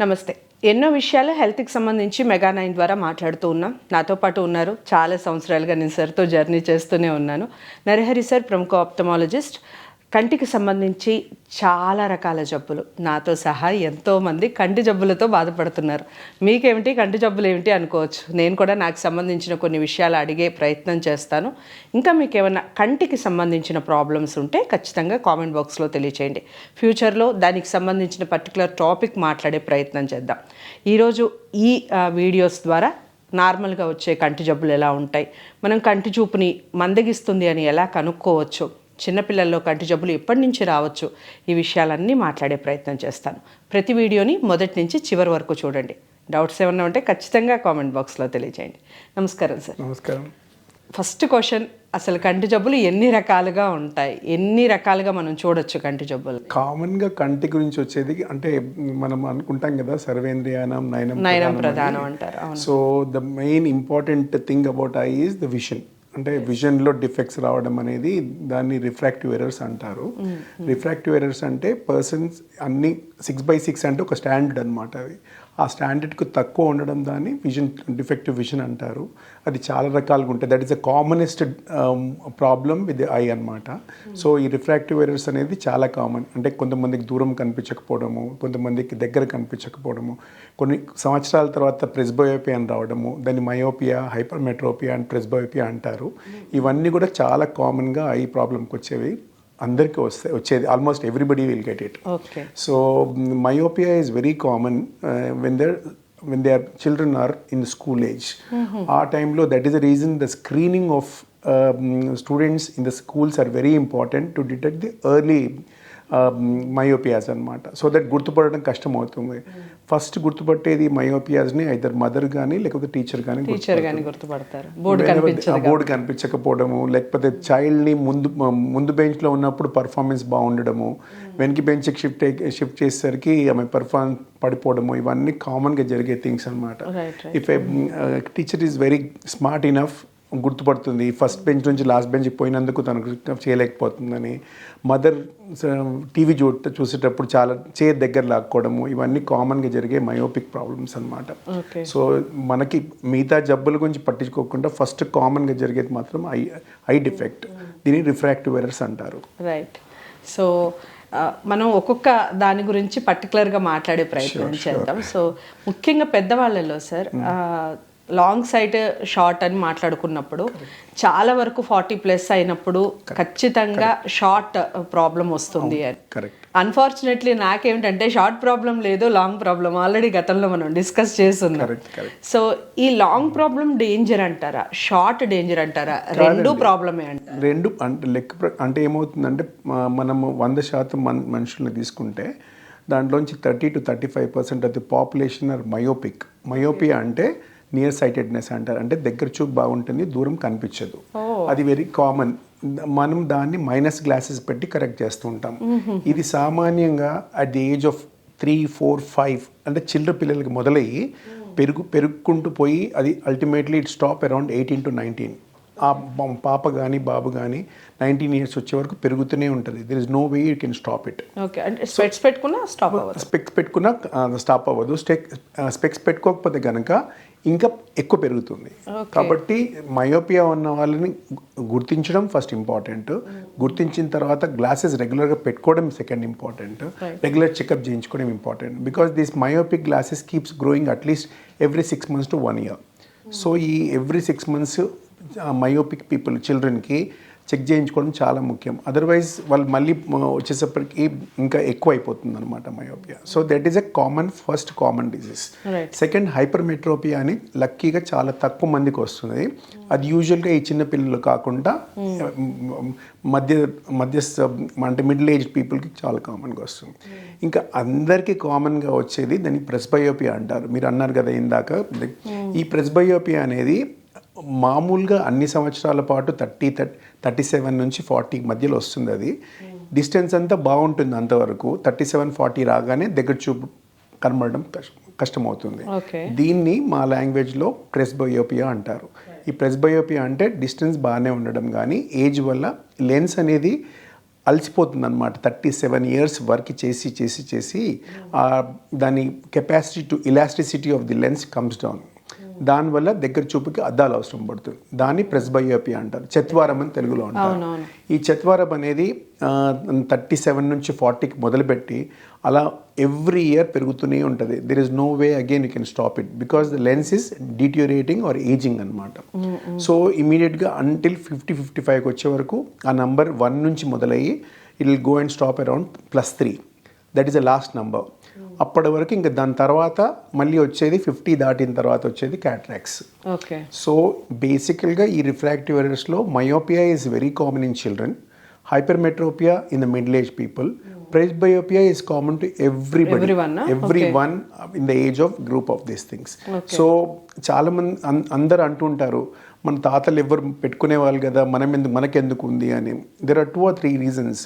నమస్తే. ఎన్నో విషయాలు హెల్త్కి సంబంధించి మెగా9 ద్వారా మాట్లాడుతూ ఉన్నాం. నాతో పాటు ఉన్నారు, చాలా సంవత్సరాలుగా నేను సార్తో జర్నీ చేస్తూనే ఉన్నాను. నరహరి సార్ ప్రముఖ ఆప్థమాలజిస్ట్. కంటికి సంబంధించి చాలా రకాల జబ్బులు, నాతో సహా ఎంతోమంది కంటి జబ్బులతో బాధపడుతున్నారు. మీకేమిటి కంటి జబ్బులు ఏమిటి అనుకోవచ్చు. నేను కూడా నాకు సంబంధించిన కొన్ని విషయాలు అడిగే ప్రయత్నం చేస్తాను. ఇంకా మీకు ఏమైనా కంటికి సంబంధించిన ప్రాబ్లమ్స్ ఉంటే ఖచ్చితంగా కామెంట్ బాక్స్లో తెలియచేయండి. ఫ్యూచర్లో దానికి సంబంధించిన పర్టికులర్ టాపిక్ మాట్లాడే ప్రయత్నం చేద్దాం. ఈరోజు ఈ వీడియోస్ ద్వారా నార్మల్గా వచ్చే కంటి జబ్బులు ఎలా ఉంటాయి, మనం కంటి చూపుని మందగిస్తుంది అని ఎలా కనుక్కోవచ్చు, చిన్నపిల్లల్లో కంటి జబ్బులు ఎప్పటి నుంచి రావచ్చు, ఈ విషయాలన్నీ మాట్లాడే ప్రయత్నం చేస్తాను. ప్రతి వీడియోని మొదటి నుంచి చివరి వరకు చూడండి. డౌట్స్ ఏమన్నా ఉంటే ఖచ్చితంగా కామెంట్ బాక్స్లో తెలియజేయండి. నమస్కారం సార్. నమస్కారం. ఫస్ట్ క్వశ్చన్, అసలు కంటి జబ్బులు ఎన్ని రకాలుగా ఉంటాయి, ఎన్ని రకాలుగా మనం చూడొచ్చు కంటి జబ్బులు? కామన్గా కంటి గురించి వచ్చేది అంటే మనం అనుకుంటాం కదా, సర్వేంద్రియానం నయనం ప్రధానం అంటారు. So the main important thing about I is the vision. అంటే విజన్లో డిఫెక్ట్స్ రావడం అనేది దాన్ని రిఫ్రాక్టివ్ ఎర్రర్స్ అంటారు. రిఫ్రాక్టివ్ ఎర్రర్స్ అంటే పర్సన్స్ అన్ని 6/6 అంటే ఒక స్టాండర్డ్ అనమాట. అది ఆ స్టాండర్డ్కు తక్కువ ఉండడం దాన్ని విజన్ డిఫెక్టివ్ విజన్ అంటారు. అది చాలా రకాలుగా ఉంటాయి. That is the commonest problem with the I అనమాట. సో ఈ రిఫ్రాక్టివ్ ఎర్రర్స్ అనేది చాలా కామన్. అంటే కొంతమందికి దూరం కనిపించకపోవడము, కొంతమందికి దగ్గర కనిపించకపోవడము, కొన్ని సంవత్సరాల తర్వాత ప్రెస్బయోపియా అని రావడము, దాన్ని మయోపియా, హైపర్మెట్రోపియా అండ్ ప్రెస్బయోపియా అంటారు. ఇవన్నీ కూడా చాలా కామన్గా ఐ ప్రాబ్లంకి వచ్చేవి. అందరికీ వచ్చేది. Almost everybody will get it. So myopia is very common when their children are in school age. ఆ టైంలో that is the reason the screening of students in the schools are very important to detect the early myopias అనమాట. So that గుర్తుపడడం కష్టం అవుతుంది. First గుర్తుపట్టేది మయోపియాస్ని either mother కానీ లేకపోతే టీచర్ కానీ గుర్తుపడతారు. బోర్డు కనిపించకపోవడము, లేకపోతే చైల్డ్ని ముందు బెంచ్లో ఉన్నప్పుడు పర్ఫార్మెన్స్ బాగుండడము, వెనక్కి బెంచ్కి షిఫ్ట్ చేసేసరికి ఆమె పర్ఫార్మెన్స్ పడిపోవడము, ఇవన్నీ కామన్గా జరిగే థింగ్స్ అనమాట. If a teacher is very smart enough, గుర్తుపడుతుంది ఫస్ట్ బెంచ్ నుంచి లాస్ట్ బెంచ్కి పోయినందుకు తనకు చేయలేకపోతుందని. మదర్ టీవీ చూసేటప్పుడు చాలా చైర్ దగ్గర లాక్కోవడము, ఇవన్నీ కామన్గా జరిగే మయోపిక్ ప్రాబ్లమ్స్ అనమాట. సో మనకి మిగతా జబ్బుల గురించి పట్టించుకోకుండా ఫస్ట్ కామన్గా జరిగేది మాత్రం ఐ డిఫెక్ట్. దీన్ని రిఫ్రాక్టివ్ ఎర్రర్స్ అంటారు. రైట్. సో మనం ఒక్కొక్క దాని గురించి పర్టికులర్గా మాట్లాడే ప్రయత్నం చేద్దాం. సో ముఖ్యంగా పెద్దవాళ్ళలో సార్ లాంగ్ సైట్ షార్ట్ అని మాట్లాడుకున్నప్పుడు చాలా వరకు 40+ అయినప్పుడు ఖచ్చితంగా షార్ట్ ప్రాబ్లం వస్తుంది అని. అన్ఫార్చునేట్లీ నాకేమిటంటే షార్ట్ ప్రాబ్లం లేదు, లాంగ్ ప్రాబ్లం ఆల్రెడీ గతంలో మనం డిస్కస్ చేస్తున్నాం. సో ఈ లాంగ్ ప్రాబ్లం డేంజర్ అంటారా, షార్ట్ డేంజర్ అంటారా, రెండు ప్రాబ్లమే అంటారా? రెండు అంటే ఏమవుతుందంటే మనము 100% మనుషుల్ని తీసుకుంటే దాంట్లోంచి 30 to 35% of the population are myopic. Myopia అంటే నియర్ సైటెడ్నెస్ అంటారు. అంటే దగ్గర చూపు బాగుంటుంది, దూరం కనిపించదు. అది వెరీ కామన్. మనం దాన్ని మైనస్ గ్లాసెస్ పెట్టి కరెక్ట్ చేస్తూ ఉంటాం. ఇది సామాన్యంగా అట్ ది ఏజ్ ఆఫ్ 3, 4, 5 అంటే చిల్డ్ర పిల్లలకి మొదలయ్యి పెరుగుకుంటూ పోయి అది ultimately it stop around 18 to 19. ఆ పాప కానీ బాబు కానీ 19 years వచ్చే వరకు పెరుగుతూనే ఉంటుంది. There is no way you can stop it. Specs పెట్టుకున్నా స్టాప్ అవ్వదు. స్పెక్స్ పెట్టుకోకపోతే కనుక ఇంకా ఎక్కువ పెరుగుతుంది. కాబట్టి మయోపియా ఉన్న వాళ్ళని గుర్తించడం ఫస్ట్ ఇంపార్టెంట్. గుర్తించిన తర్వాత గ్లాసెస్ రెగ్యులర్గా పెట్టుకోవడం సెకండ్ ఇంపార్టెంట్. రెగ్యులర్ చెకప్ చేయించుకోవడం important. Because this myopic glasses keeps growing at least every 6 months to 1 year. So ఈ ఎవ్రీ 6 months మయోపిక్ పీపుల్ చిల్డ్రన్కి చెక్ చేయించుకోవడం చాలా ముఖ్యం. అదర్వైజ్ వాళ్ళు మళ్ళీ వచ్చేసప్పటికి ఇంకా ఎక్కువ అయిపోతుంది అనమాట myopia. So that is a first common disease. Second hypermetropia అని లక్కీగా చాలా తక్కువ మందికి వస్తుంది. అది యూజువల్గా ఈ చిన్న పిల్లలు కాకుండా మధ్యస్థ అంటే మిడిల్ ఏజ్ పీపుల్కి చాలా కామన్గా వస్తుంది. ఇంకా అందరికీ కామన్గా వచ్చేది దాన్ని ప్రెస్బయోపియా అంటారు. మీరు అన్నారు కదా ఇందాక, ఈ ప్రెస్బయోపియా అనేది మామూలుగా అన్ని సంవత్సరాల పాటు 37 నుంచి 40 మధ్యలో వస్తుంది. అది డిస్టెన్స్ అంతా బాగుంటుంది అంతవరకు. 37-40 రాగానే దగ్గర చూపు కనబడడం కష్టమవుతుంది. దీన్ని మా లాంగ్వేజ్లో ప్రెస్బయోపియా అంటారు. ఈ ప్రెస్బయోపియా అంటే డిస్టెన్స్ బాగానే ఉండడం కానీ ఏజ్ వల్ల లెన్స్ అనేది అలసిపోతుంది అనమాట. 37 years వర్క్ చేసి చేసి చేసి దాని capacity to elasticity of the lens comes down. దానివల్ల దగ్గర చూపుకి అద్దాలు అవసరం పడుతుంది. దాన్ని ప్రెస్బయోపియా అంటారు, చత్వారం అని తెలుగులో అంటారు. ఈ చత్వారం అనేది 37 నుంచి 40కి మొదలుపెట్టి అలా ఎవ్రీ ఇయర్ పెరుగుతూనే ఉంటుంది. There is no way again you can stop it because the lens is deteriorating or ageing అనమాట. సో ఇమీడియట్గా అంటిల్ 50-55కి వచ్చే వరకు ఆ నంబర్ 1 నుంచి మొదలయ్యి it will go and stop around +3. That is the last number. అప్పటి వరకు ఇంకా దాని తర్వాత మళ్ళీ వచ్చేది 50 దాటిన తర్వాత వచ్చేది క్యాట్రాక్ట్స్. ఓకే. సో బేసికల్గా ఈ రిఫ్రాక్టివ్ ఎర్రర్స్లో myopia is very common in children, hypermetropia in the middle age people, presbyopia is common to everybody, everyone in the age of group of these things. So చాలా మంది అందరు అంటుంటారు మన తాతలు ఎవరు పెట్టుకునే వాళ్ళు కదా, మనకెందుకు ఉంది అని. There are 2 or 3 reasons.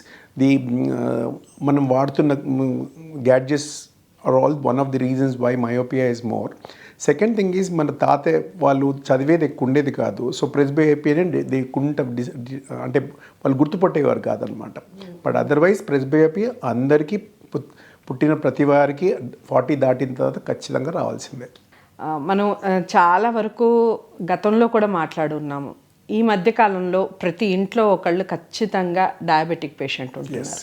మనం వాడుతున్న gadgets are all one of the reasons why myopia is more. Second thing is మన తాత వాళ్ళు చదివేది ఎక్కువ ఉండేది కాదు. సో ప్రెస్బయోపియా దే కుంట అంటే వాళ్ళు గుర్తుపట్టేవారు కాదనమాట. బట్ అదర్వైజ్ ప్రెస్బయోపియా అందరికీ పుట్టిన ప్రతి వారికి 40 దాటిన తర్వాత ఖచ్చితంగా రావాల్సిందే. మనం చాలా వరకు గతంలో కూడా మాట్లాడున్నాము. ఈ మధ్యకాలంలో ప్రతి ఇంట్లో ఒకళ్ళు ఖచ్చితంగా డయాబెటిక్ పేషెంట్ ఉంటున్నారు.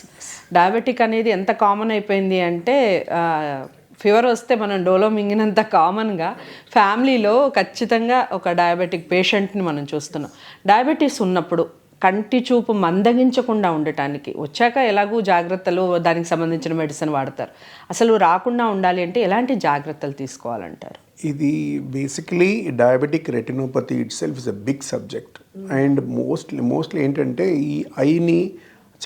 డయాబెటిక్ అనేది ఎంత కామన్ అయిపోయింది అంటే ఫీవర్ వస్తే మనం డోలో మింగినంత కామన్గా ఫ్యామిలీలో ఖచ్చితంగా ఒక డయాబెటిక్ పేషెంట్ని మనం చూస్తున్నాం. డయాబెటీస్ ఉన్నప్పుడు కంటి చూపు మందగించకుండా ఉండటానికి వచ్చాక ఎలాగూ జాగ్రత్తలు దానికి సంబంధించిన మెడిసిన్ వాడతారు. అసలు రాకుండా ఉండాలి అంటే ఎలాంటి జాగ్రత్తలు తీసుకోవాలంటారు? ఇది basically diabetic retinopathy itself is a big subject. And mostly ఏంటంటే ఈ ఐని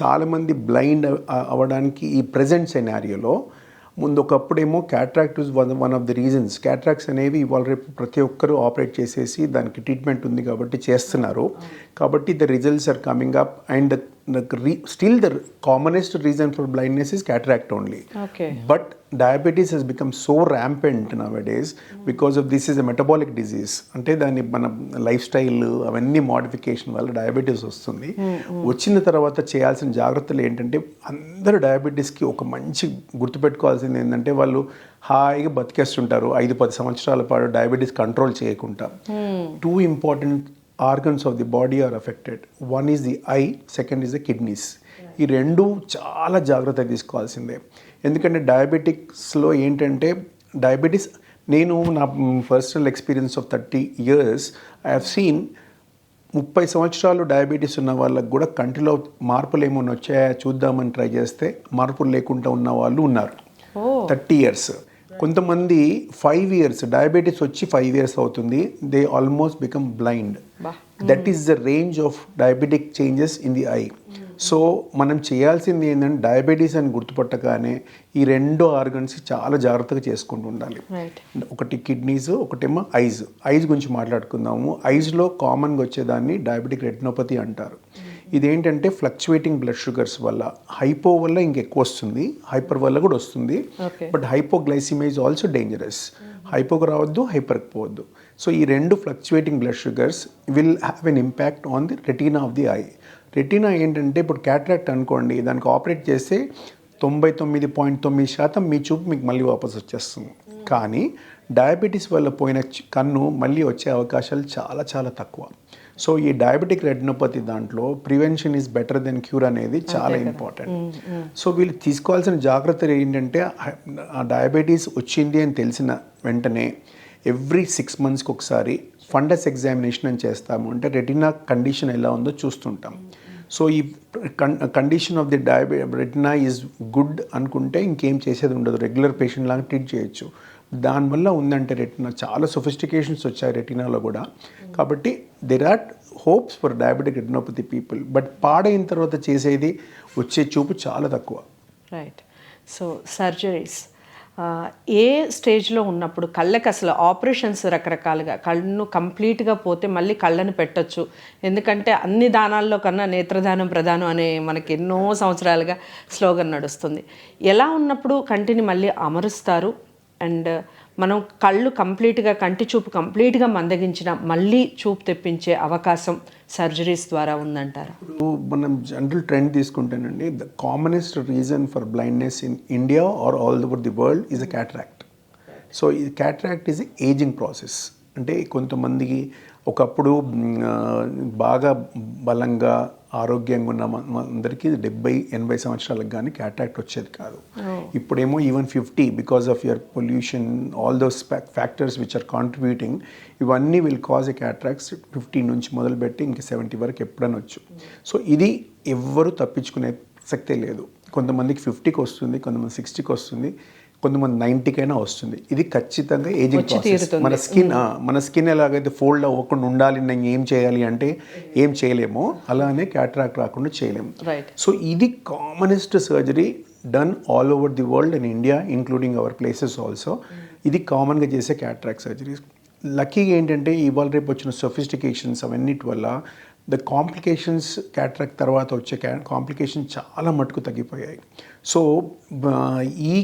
చాలామంది బ్లైండ్ అవ్వడానికి ఈ ప్రజెంట్ సెనారియోలో ముందు ఒకప్పుడేమో cataract is one of the reasons. Cataracts అనేవి ఇవాళ రేపు ప్రతి ఒక్కరూ ఆపరేట్ చేసేసి దానికి ట్రీట్మెంట్ ఉంది కాబట్టి చేస్తున్నారు. కాబట్టి the results are coming up and still the commonest reason for blindness is cataract only. Okay. But diabetes has become so rampant nowadays because of this is a metabolic disease. అంటే దాని మన life style అవన్నీ modification వల్ల diabetes వస్తుంది. వచ్చిన తర్వాత చేయాల్సిన జాగ్రత్తలు ఏంటంటే అందరూ డయాబెటీస్కి ఒక మంచి గుర్తుపెట్టుకోవాల్సింది ఏంటంటే వాళ్ళు హాయిగా బతికేస్తుంటారు 5-10 సంవత్సరాల పాటు డయాబెటీస్ కంట్రోల్ చేయకుండా. 2 important organs of the body are affected. One is the eye, second is the kidneys. ఈ రెండు చాలా జాగ్రత్త తీసుకోవాల్సిందే. ఎందుకంటే డయాబెటిక్స్లో ఏంటంటే డయాబెటీస్ నేను నా personal experience of 30 years I have seen 30 సంవత్సరాలు డయాబెటీస్ ఉన్న వాళ్ళకు కూడా కంటిలో మార్పులు ఏమైనా వచ్చాయా చూద్దామని ట్రై చేస్తే మార్పులు లేకుండా ఉన్న వాళ్ళు ఉన్నారు 30 years. కొంతమంది 5 years డయాబెటీస్ వచ్చి 5 years అవుతుంది, they almost become blind. That is the range of diabetic changes in the I. So మనం చేయాల్సింది ఏంటంటే డయాబెటీస్ అని గుర్తుపట్టగానే ఈ 2 ఆర్గన్స్ చాలా జాగ్రత్తగా చేసుకుంటూ ఉండాలి. ఒకటి కిడ్నీస్, ఒకటేమో ఐజ్ గురించి మాట్లాడుకుందాము. ఐజ్లో కామన్గా వచ్చేదాన్ని డయాబెటిక్ రెటినోపతి అంటారు. ఇదేంటంటే ఫ్లక్చువేటింగ్ బ్లడ్ షుగర్స్ వల్ల, హైపో వల్ల ఇంకెక్కువ వస్తుంది, హైపర్ వల్ల కూడా వస్తుంది. But hypoglycaemia is also dangerous. హైపోకు రావద్దు, హైపర్కి పోవద్దు. సో ఈ 2 fluctuating blood sugars will have an impact on the retina of the eye. Retina ఏంటంటే ఇప్పుడు క్యాట్రాక్ట్ అనుకోండి, దానికి ఆపరేట్ చేస్తే 99.9% మీ చూపు మీకు మళ్ళీ వాపస్ వచ్చేస్తుంది. కానీ డయాబెటీస్ వల్ల పోయిన కన్ను మళ్ళీ వచ్చే అవకాశాలు చాలా చాలా తక్కువ. సో ఈ డయాబెటిక్ రెటినోపతి దాంట్లో prevention is better than cure అనేది చాలా ఇంపార్టెంట్. సో వీళ్ళు తీసుకోవాల్సిన జాగ్రత్తలు ఏంటంటే ఆ డయాబెటీస్ వచ్చింది అని తెలిసిన వెంటనే ఎవ్రీ 6 monthsకి ఒకసారి ఫండస్ ఎగ్జామినేషన్ అని చేస్తాము. అంటే రెటినా కండిషన్ ఎలా ఉందో చూస్తుంటాం. సో ఈ condition of the retina is good అనుకుంటే ఇంకేం చేసేది ఉండదు, రెగ్యులర్ పేషెంట్ లాగా ట్రీట్ చేయొచ్చు. దానివల్ల ఉందంటే రెటినా చాలా సొఫిస్టికేషన్స్ వచ్చాయి రెటినాలో కూడా. కాబట్టి there are hopes for diabetic retinopathy people. But పాడైన తర్వాత చేసేది వచ్చే చూపు చాలా తక్కువ. రైట్. సో సర్జరీస్ ఏ స్టేజ్లో ఉన్నప్పుడు కళ్ళకి అసలు ఆపరేషన్స్ రకరకాలుగా, కళ్ళు కంప్లీట్గా పోతే మళ్ళీ కళ్ళని పెట్టచ్చు, ఎందుకంటే అన్ని దానాల్లో కన్నా నేత్రదానం ప్రధానం అనే మనకి ఎన్నో సంవత్సరాలుగా స్లోగన్ నడుస్తుంది. ఎలా ఉన్నప్పుడు కంటిని మళ్ళీ అమరుస్తారు, అండ్ మనం కళ్ళు కంప్లీట్గా కంటి చూపు కంప్లీట్గా మందగించిన మళ్ళీ చూపు తెప్పించే అవకాశం సర్జరీస్ ద్వారా ఉందంటారా? ఇప్పుడు మనం జనరల్ ట్రెండ్ తీసుకుంటేనండి, the commonest reason for blindness in India or all over the world is a cataract. So ఈ క్యాట్రాక్ట్ ఈజ్ ఏజింగ్ ప్రాసెస్. అంటే కొంతమందికి ఒకప్పుడు బాగా బలంగా ఆరోగ్యంగా ఉన్న అందరికీ 70-80 సంవత్సరాలకు కానీ క్యాట్రాక్ట్ వచ్చేది కాదు. ఇప్పుడేమో even 50 because of your pollution, all those factors which are contributing, ఇవన్నీ విల్ కాజ్ ఎ క్యాట్రాక్ట్స్ 50 నుంచి మొదలుపెట్టి ఇంక 70 వరకు ఎప్పుడైనా వచ్చు. సో ఇది ఎవ్వరూ తప్పించుకునే ప్రసక్తే లేదు. కొంతమందికి 50కి వస్తుంది, కొంతమంది 60కి వస్తుంది, కొంతమంది 90కైనా వస్తుంది. ఇది ఖచ్చితంగా ఏజింగ్ ప్రాసెస్. మన స్కిన్ ఎలాగైతే ఫోల్డ్ అవ్వకుండా ఉండాలి, నేను ఏం చేయాలి అంటే ఏం చేయలేమో, అలానే క్యాట్రాక్ట్ రాకుండా చేయలేము. సో ఇది commonest surgery done all over the world and India including our places also. ఇది కామన్గా చేసే క్యాట్రాక్ట్ సర్జరీస్. లక్కీగా ఏంటంటే ఇవాళ రేపు వచ్చిన సొఫిస్టికేషన్స్ అవన్నిటి వల్ల ద కాంప్లికేషన్స్ క్యాట్రాక్ట్ తర్వాత వచ్చే కాంప్లికేషన్ చాలా మటుకు తగ్గిపోయాయి. సో ఈ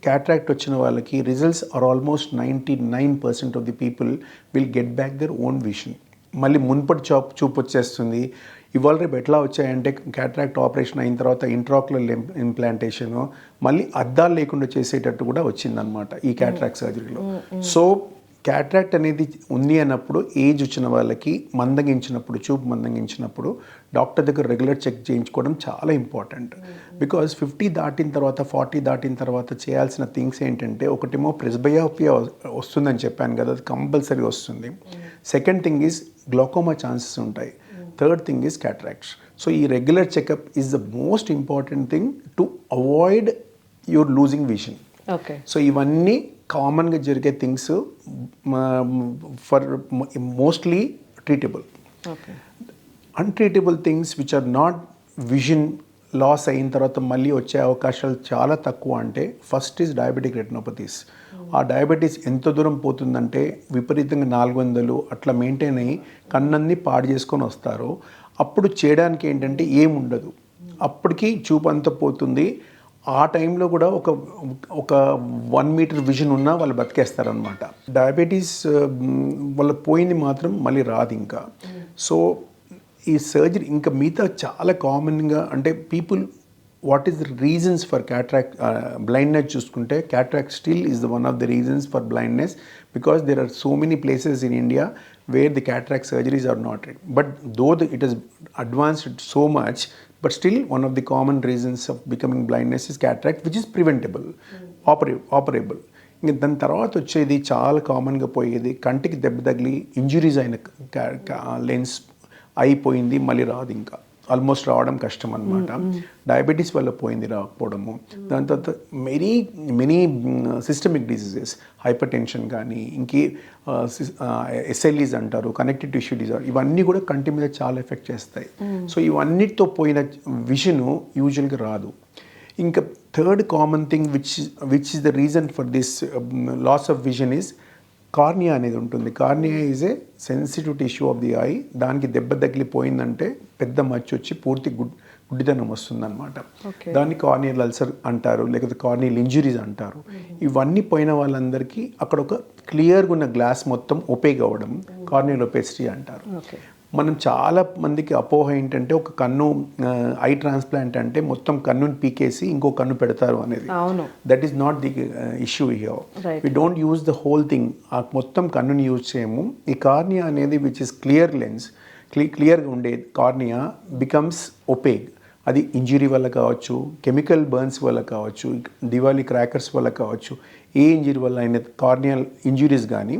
క్యాట్రాక్ట్ వచ్చిన వాళ్ళకి results are almost 99% of the people will get back their own vision. మళ్ళీ మున్పటి చూపు వచ్చేస్తుంది. ఇవాళ రేపు ఎట్లా వచ్చాయంటే క్యాట్రాక్ట్ ఆపరేషన్ అయిన తర్వాత ఇంట్రాక్యులర్ ఇంప్లాంటేషను మళ్ళీ అద్దాలు లేకుండా చేసేటట్టు కూడా వచ్చిందనమాట ఈ క్యాట్రాక్ట్ సర్జరీలో. సో క్యాట్రాక్ట్ అనేది ఉంది అన్నప్పుడు ఏజ్ వచ్చిన వాళ్ళకి చూపు మందగించినప్పుడు డాక్టర్ దగ్గర రెగ్యులర్ చెక్ చేయించుకోవడం చాలా ఇంపార్టెంట్. బికాజ్ 50 దాటిన తర్వాత 40 దాటిన తర్వాత చేయాల్సిన థింగ్స్ ఏంటంటే, ఒకటేమో ప్రెస్బయోపియా వస్తుందని చెప్పాను కదా, అది కంపల్సరీ వస్తుంది. Second thing is glaucoma chances ఉంటాయి. Third thing is cataracts. So ఈ regular checkup is the most important thing to avoid your losing vision. Okay. So ఇవన్నీ కామన్గా జరిగే things, for mostly treatable. Okay. Untreatable things which are not vision loss అయిన తర్వాత మళ్ళీ వచ్చే అవకాశాలు చాలా తక్కువ. అంటే ఫస్ట్ ఈజ్ డయాబెటిక్ రెటినోపతీస్. ఆ డయాబెటీస్ ఎంత దూరం పోతుందంటే విపరీతంగా 400 అట్లా మెయింటైన్ అయ్యి కన్నన్ని పాడు చేసుకొని వస్తారు. అప్పుడు చేయడానికి ఏంటంటే ఏముండదు, అప్పటికి చూపు అంతా పోతుంది. ఆ టైంలో కూడా ఒక 1 మీటర్ విజన్ ఉన్నా వాళ్ళు బతికేస్తారనమాట. డయాబెటీస్ వాళ్ళ పోయింది మాత్రం మళ్ళీ రాదు ఇంకా. సో ఈ సర్జరీ ఇంకా మిగతా చాలా కామన్గా అంటే people what is the reasons for cataract blindness చూసుకుంటే cataract still is the one of the reasons for blindness, because there are so many places in India where the cataract surgeries are not read. But though it is advanced so much, but still one of the common reasons of becoming blindness is cataract, which is preventable, operable. ఇంకా దాని తర్వాత వచ్చేది చాలా కామన్గా పోయేది కంటికి దెబ్బ తగిలి ఇంజురీస్ అయిన లెన్స్ అయిపోయింది, మళ్ళీ రాదు, ఇంకా ఆల్మోస్ట్ రావడం కష్టం అనమాట. డయాబెటీస్ వల్ల పోయింది రాకపోవడము. దాని తర్వాత many systemic diseases, hyper tension కానీ ఇంకే ఎస్ఎల్ఈస్ అంటారు, కనెక్టివ్ టిష్యూ డిజార్డర్, ఇవన్నీ కూడా కంటి మీద చాలా ఎఫెక్ట్ చేస్తాయి. సో ఇవన్నిటితో పోయిన విజను యూజువల్గా రాదు. ఇంకా third common thing which is the reason for this loss of vision is cornea అనేది ఉంటుంది. Cornea is a sensitive tissue of the eye. దానికి దెబ్బ తగిలిపోయిందంటే పెద్ద మచ్చ వచ్చి పూర్తి గుడ్డితనం వస్తుందన్నమాట. దాన్ని కార్నియల్ అల్సర్ అంటారు, లేకపోతే కార్నియల్ ఇంజురీస్ అంటారు. ఇవన్నీ పోయిన వాళ్ళందరికీ అక్కడ ఒక క్లియర్గా ఉన్న గ్లాస్ మొత్తం ఒపేక్ అవ్వడం కార్నియల్ ఒపేసిటీ అంటారు. మనం చాలా మందికి అపోహ ఏంటంటే ఒక కన్ను ఐ ట్రాన్స్ప్లాంట్ అంటే మొత్తం కన్నుని పీకేసి ఇంకో కన్ను పెడతారు అనేది. That is not the issue here. We don't use the whole thing. ఆ మొత్తం కన్నుని యూజ్ చేయము. ఈ కార్నియా అనేది విచ్ ఇస్ క్లియర్ లెన్స్, క్లియర్గా ఉండే కార్నియా బికమ్స్ ఒపేక్. అది ఇంజురీ వల్ల కావచ్చు, కెమికల్ బర్న్స్ వల్ల కావచ్చు, దివాళీ క్రాకర్స్ వల్ల కావచ్చు, ఏ ఇంజురీ వల్ల అయిన కార్నియల్ ఇంజురీస్ కానీ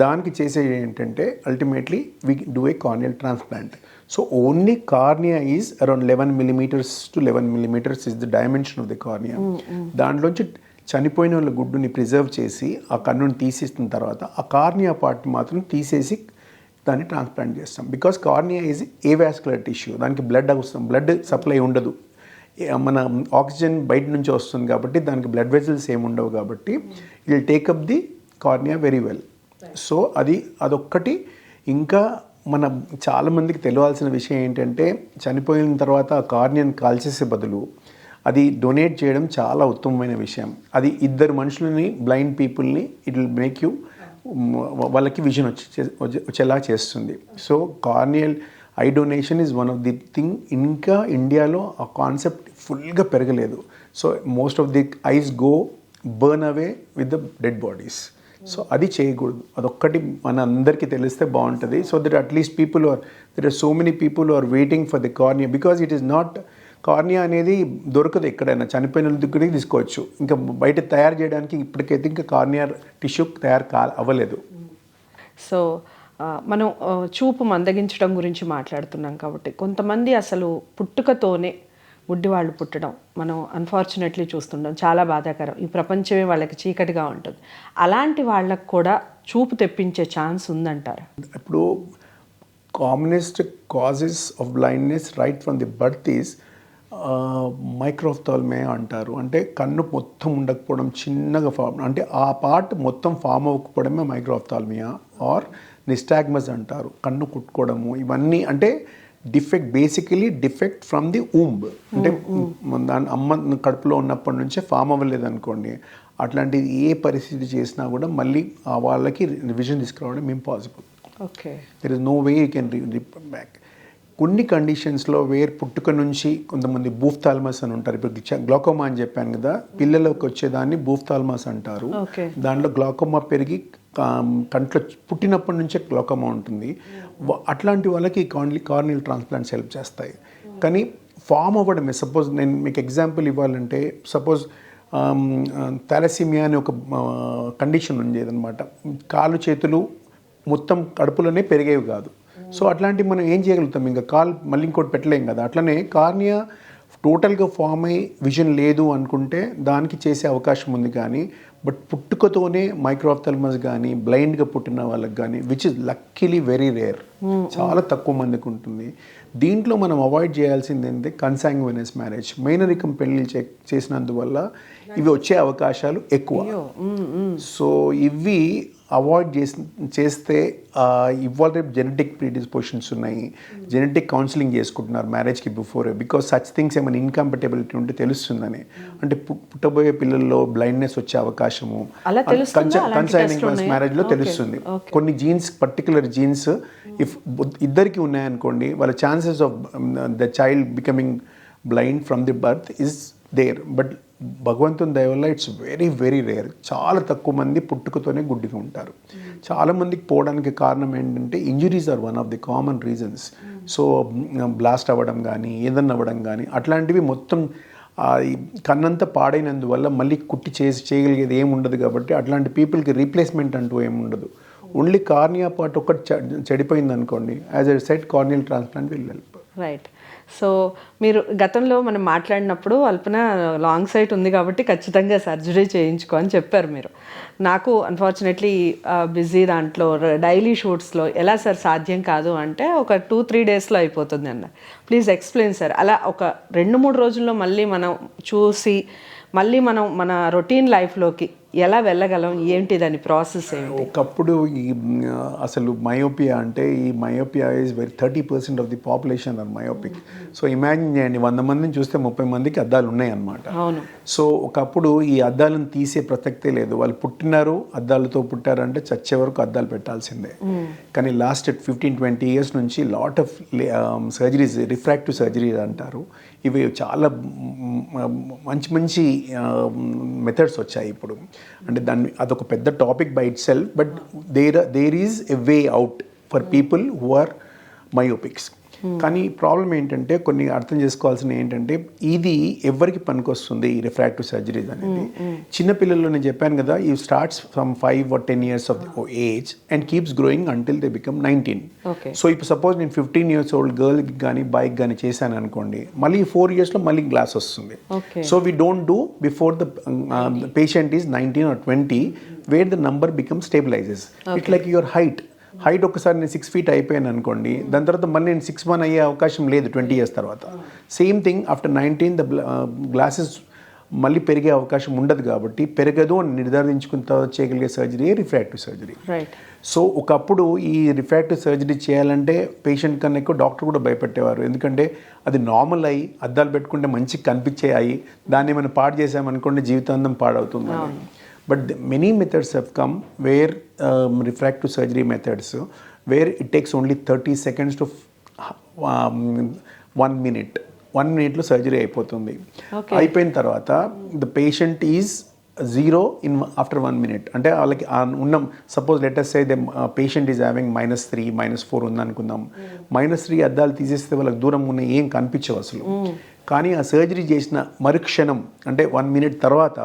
దానికి చేసేది ఏంటంటే ultimately we do a corneal transplant. So only cornea is around 11 millimeters to 11 millimeters is the dimension of the cornea. దాంట్లోంచి చనిపోయిన వాళ్ళ గుడ్డుని ప్రిజర్వ్ చేసి ఆ కన్నుని తీసేసిన తర్వాత ఆ కార్నియా పార్ట్ మాత్రం తీసేసి దాన్ని ట్రాన్స్ప్లాంట్ చేస్తాం. Because cornea is A vascular tissue, దానికి బ్లడ్ అవసరం, బ్లడ్ సప్లై ఉండదు. మన ఆక్సిజన్ బయట నుంచి వస్తుంది కాబట్టి దానికి బ్లడ్ వెజల్స్ ఏమి ఉండవు కాబట్టి it will take up the cornea very well. So అదొక్కటి. ఇంకా మన చాలామందికి తెలియాల్సిన విషయం ఏంటంటే చనిపోయిన తర్వాత ఆ కార్నియాని కాల్చేసే బదులు అది డొనేట్ చేయడం చాలా ఉత్తమమైన విషయం. అది ఇద్దరు మనుషులని, బ్లైండ్ పీపుల్ని ఇట్ విల్ మేక్ యూ వాళ్ళకి విజన్ వచ్చేలా చేస్తుంది. So corneal eye donation is one of the thing. ఇంకా ఇండియాలో ఆ కాన్సెప్ట్ ఫుల్గా పెరగలేదు. So most of the eyes go burn away with the dead bodies. So అది చేయకూడదు. అదొక్కటి మన అందరికీ తెలిస్తే బాగుంటుంది. So that at least people are there are so many people are waiting for the cornea, because it is not, cornea అనేది దొరకదు ఎక్కడైనా, చనిపోయిన దగ్గరికి తీసుకోవచ్చు. ఇంకా బయట తయారు చేయడానికి ఇప్పటికైతే ఇంకా కార్నియా టిష్యూ అవ్వలేదు. సో మనం చూపు మందగించడం గురించి మాట్లాడుతున్నాం కాబట్టి కొంతమంది అసలు పుట్టుకతోనే గుడ్డివాళ్ళు పుట్టడం మనం అన్ఫార్చునేట్లీ చూస్తుంటాం. చాలా బాధాకరం. ఈ ప్రపంచమే వాళ్ళకి చీకటిగా ఉంటుంది. అలాంటి వాళ్ళకు కూడా చూపు తెప్పించే ఛాన్స్ ఉందంటారు? ఇప్పుడు commonest causes of blindness right from the birth is microphthalmia అంటారు. అంటే కన్ను మొత్తం ఉండకపోవడం, చిన్నగా ఫామ్, అంటే ఆ పార్ట్ మొత్తం ఫామ్ అవ్వకపోవడమే మైక్రోఫ్థాల్మియా. ఆర్ నిస్టాగ్మస్ అంటారు, కన్ను కుట్టుకోవడము. ఇవన్నీ అంటే defect, basically defect from the womb. అంటే దాని అమ్మ కడుపులో ఉన్నప్పటి నుంచే ఫామ్ అవ్వలేదు అనుకోండి, అట్లాంటిది ఏ పరిస్థితి చేసినా కూడా మళ్ళీ వాళ్ళకి విజన్ తీసుకురావడం impossible. Okay, there is no way you can rip back. కొన్ని కండిషన్స్లో వేర్ పుట్టుక నుంచి కొంతమంది బూఫ్థాల్మస్ అని ఉంటారు. ఇప్పుడు గ్లాకోమా అని చెప్పాను కదా, పిల్లలకు వచ్చేదాన్ని బూఫ్థాల్మస్ అంటారు. దాంట్లో గ్లాకోమా పెరిగి కంట్లో పుట్టినప్పటి నుంచే గ్లాకోమా ఉంటుంది. అట్లాంటి వాళ్ళకి కార్నియల్ ట్రాన్స్ప్లాంట్స్ హెల్ప్ చేస్తాయి. కానీ ఫామ్ అవ్వడమే, సపోజ్ నేను మీకు ఎగ్జాంపుల్ ఇవ్వాలంటే, సపోజ్ థాలసీమియా అనే ఒక కండిషన్ ఉండేదన్నమాట. కాళ్ళు చేతులు మొత్తం కడుపులోనే పెరిగేవి కాదు. సో అట్లాంటివి మనం ఏం చేయగలుగుతాం, ఇంకా కాలు మళ్ళీ ఇంకోటి పెట్టలేం కదా. అట్లనే కార్నియా టోటల్గా ఫామ్ అయ్యి విజన్ లేదు అనుకుంటే దానికి చేసే అవకాశం ఉంది. కానీ బట్ పుట్టుకతోనే మైక్రోఆప్థాల్మస్ కానీ బ్లైండ్గా పుట్టిన వాళ్ళకి కానీ, which is luckily very rare, చాలా తక్కువ మందికి ఉంటుంది. దీంట్లో మనం అవాయిడ్ చేయాల్సింది ఏంటంటే కన్సాంగ్యుయినస్ మ్యారేజ్. మైనరికం పెళ్లి చేసినందువల్ల ఇవి వచ్చే అవకాశాలు ఎక్కువ. సో ఇవి అవాయిడ్ చేస్తే ఇవాళ రేపు జెనెటిక్ ప్రీడిస్పోజిషన్స్ ఉన్నాయి. జెనెటిక్ కౌన్సిలింగ్ చేసుకుంటున్నారు మ్యారేజ్కి బిఫోర్, బికాస్ సచ్ థింగ్స్ ఏమైనా ఇన్కంపటబిలిటీ ఉంటే తెలుస్తుందని. అంటే పుట్టబోయే పిల్లల్లో బ్లైండ్నెస్ వచ్చే అవకాశము కన్సాంగ్యుయినస్ మ్యారేజ్లో తెలుస్తుంది. కొన్ని జీన్స్, పర్టికులర్ జీన్స్ ఇఫ్ ఇద్దరికి ఉన్నాయనుకోండి, వాళ్ళ chances of the child becoming blind from the birth is there. But భగవంతుని దయ వల్ల ఇట్స్ వెరీ వెరీ రేర్. చాలా తక్కువ మంది పుట్టుకతోనే గుడ్డిగా ఉంటారు. చాలామందికి పోవడానికి కారణం ఏంటంటే injuries are one of the common reasons. So blast అవ్వడం కానీ, ఏదన్నా అవ్వడం కానీ, అట్లాంటివి మొత్తం కన్నంతా పాడైనందువల్ల మళ్ళీ కుట్టి చేయగలిగేది ఏమి ఉండదు. కాబట్టి అట్లాంటి పీపుల్కి రీప్లేస్మెంట్ అంటూ ఏమి ఉండదు. ఓన్లీ కార్నియా పార్ట్ ఒకటి చెడిపోయింది అనుకోండి, as a set corneal transplant will help. Right. So మీరు గతంలో మనం మాట్లాడినప్పుడు అల్పన లాంగ్ సైట్ ఉంది కాబట్టి ఖచ్చితంగా సర్జరీ చేయించుకో అని చెప్పారు మీరు. నాకు అన్ఫార్చునేట్లీ బిజీ దాంట్లో డైలీ షూట్స్లో ఎలా సార్ సాధ్యం కాదు అంటే ఒక 2-3 డేస్లో అయిపోతుంది అన్న. Please explain sir. అలా ఒక 2-3 రోజుల్లో మళ్ళీ మనం చూసి మళ్ళీ మనం మన రొటీన్ లైఫ్లోకి ఎలా వెళ్ళగలం, ఏంటి దాని ప్రాసెస్ ఏంటి? ఒకప్పుడు ఈ అసలు మయోపియా అంటే, ఈ myopia is 30% of the population are myopic. So imagine చేయండి, 100 మందిని చూస్తే 30 మందికి అద్దాలు ఉన్నాయి అన్నమాట. అవును. సో ఒకప్పుడు ఈ అద్దాలను తీసే ప్రసక్తే లేదు. వాళ్ళు పుట్టినారు, అద్దాలతో పుట్టారంటే చచ్చే వరకు అద్దాలు పెట్టాల్సిందే. కానీ లాస్ట్ 15-20 ఇయర్స్ నుంచి lot of surgeries, refractive surgeries అంటారు, ఇవి చాలా మంచి మంచి మెథడ్స్ వచ్చాయి ఇప్పుడు. అంటే అదొక పెద్ద topic by itself. But there is a way out for people who are myopics. కానీ ప్రాబ్లం ఏంటంటే, కొన్ని అర్థం చేసుకోవాల్సిన ఏంటంటే, ఇది ఎవరికి పనికొస్తుంది ఈ రిఫ్రాక్టివ్ సర్జరీస్ అనేది. చిన్నపిల్లల్లో నేను చెప్పాను కదా, ఈ starts from 5 or 10 years of age and keeps growing until they become 19. So ఇప్పుడు సపోజ్ నేను 15 years old గర్ల్కి కానీ బాయ్కి కానీ చేశాను అనుకోండి, మళ్ళీ 4 yearsలో మళ్ళీ గ్లాస్ వస్తుంది. So we don't do before the patient is 19 or 20, where the number become stabilises. It like your height ఒకసారి నేను 6 feet అయిపోయాను అనుకోండి, దాని తర్వాత మళ్ళీ నేను 6'1" అయ్యే అవకాశం లేదు 20 years తర్వాత. Same thing after 19 the glasses మళ్ళీ పెరిగే అవకాశం ఉండదు కాబట్టి పెరగదు అని నిర్ధారించుకున్న తర్వాత చేయగలిగే surgery refractive surgery. Right. So ఒకప్పుడు ఈ రిఫ్రాక్టివ్ సర్జరీ చేయాలంటే పేషెంట్ కన్నా ఎక్కువ డాక్టర్ కూడా భయపెట్టేవారు. ఎందుకంటే అది నార్మల్ అయ్యి అద్దాలు పెట్టుకుంటే మంచిగా కనిపించే అయ్యి దాన్ని మనం పాడు చేసామనుకోండి జీవితాంతం పాడవుతుంది. But many methods have come where refractive surgery methods where it takes only 30 seconds to 1 minute. 1 minute surgery అయిపోతుంది. అయిపోయిన తర్వాత the patient is zero in after 1 minute. అంటే వాళ్ళకి ఉన్న suppose letters say the patient is having -3 -4 ఉందనుకుందాం. -3 అద్దాలు తీసేస్తే వాళ్ళకి దూరం ఉన్న ఏం కనిపించవు అసలు. కానీ ఆ సర్జరీ చేసిన మరుక్షణం అంటే 1 minute తర్వాత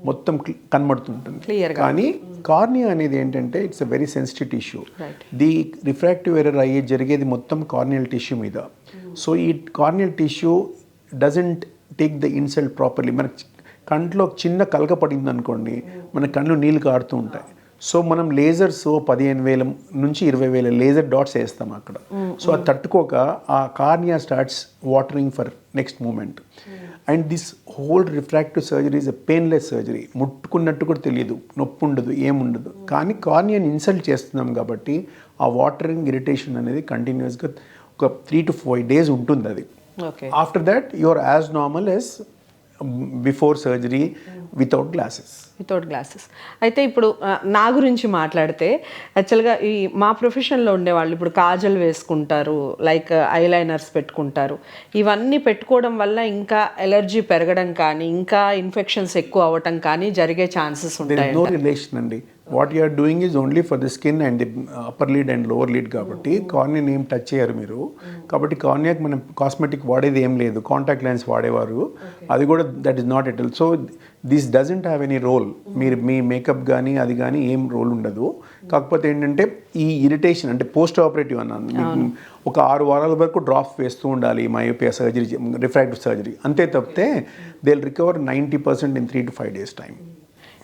మొత్తం కనబడుతుంటుంది. కానీ కార్నియా అనేది ఏంటంటే it's a very sensitive tissue. The refractive error జరిగేది మొత్తం కార్నియల్ టిష్యూ మీద. సో ఈ corneal tissue doesn't take the insult properly. మన కంట్లో చిన్న కలక పడింది అనుకోండి మన కళ్ళు నీళ్ళు కారుతూ ఉంటాయి. సో మనం లేజర్స్ 15,000 నుంచి 20,000 లేజర్ డాట్స్ వేస్తాం అక్కడ. సో అది తట్టుకోక ఆ cornea starts watering for next moment. And this whole refractive surgery is a painless surgery. ముట్టుకున్నట్టు కూడా తెలియదు, నొప్పి ఉండదు, ఏముండదు. కానీ కార్నియాని ఇన్సల్ట్ చేస్తున్నాం కాబట్టి ఆ వాటరింగ్ ఇరిటేషన్ అనేది కంటిన్యూస్గా ఒక 3 to 5 days ఉంటుంది అది. After that you are as normal as before surgery without glasses. అయితే ఇప్పుడు నా గురించి మాట్లాడితే యాక్చువల్గా ఈ మా ప్రొఫెషన్లో ఉండేవాళ్ళు ఇప్పుడు కాజల్ వేసుకుంటారు, లైక్ ఐలైనర్స్ పెట్టుకుంటారు. ఇవన్నీ పెట్టుకోవడం వల్ల ఇంకా ఎలర్జీ పెరగడం కానీ ఇంకా ఇన్ఫెక్షన్స్ ఎక్కువ అవ్వటం కానీ జరిగే ఛాన్సెస్ ఉంటాయి. నో రిలేషన్ అండి. What you're doing is only for the skin and the upper lid and lower lid కాబట్టి కార్నియాని ఏం టచ్ చేయరు మీరు. కాబట్టి కార్నియాకి మనం కాస్మెటిక్ వాడేది ఏం లేదు. కాంటాక్ట్ లెన్స్ వాడేవారు, అది కూడా that is not at all. So this doesn't have any role. మీరు మీ మేకప్ కానీ అది కానీ ఏం రోల్ ఉండదు. కాకపోతే ఏంటంటే ఈ ఇరిటేషన్ అంటే పోస్ట్ ఆపరేటివ్ అన్నాను, ఒక 6 వారాల వరకు డ్రాప్స్ వేస్తూ ఉండాలి మయోపియా సర్జరీ, రిఫ్రాక్టివ్ సర్జరీ. అంతే తప్పితే they will recover 90% in 3 to 5 days time.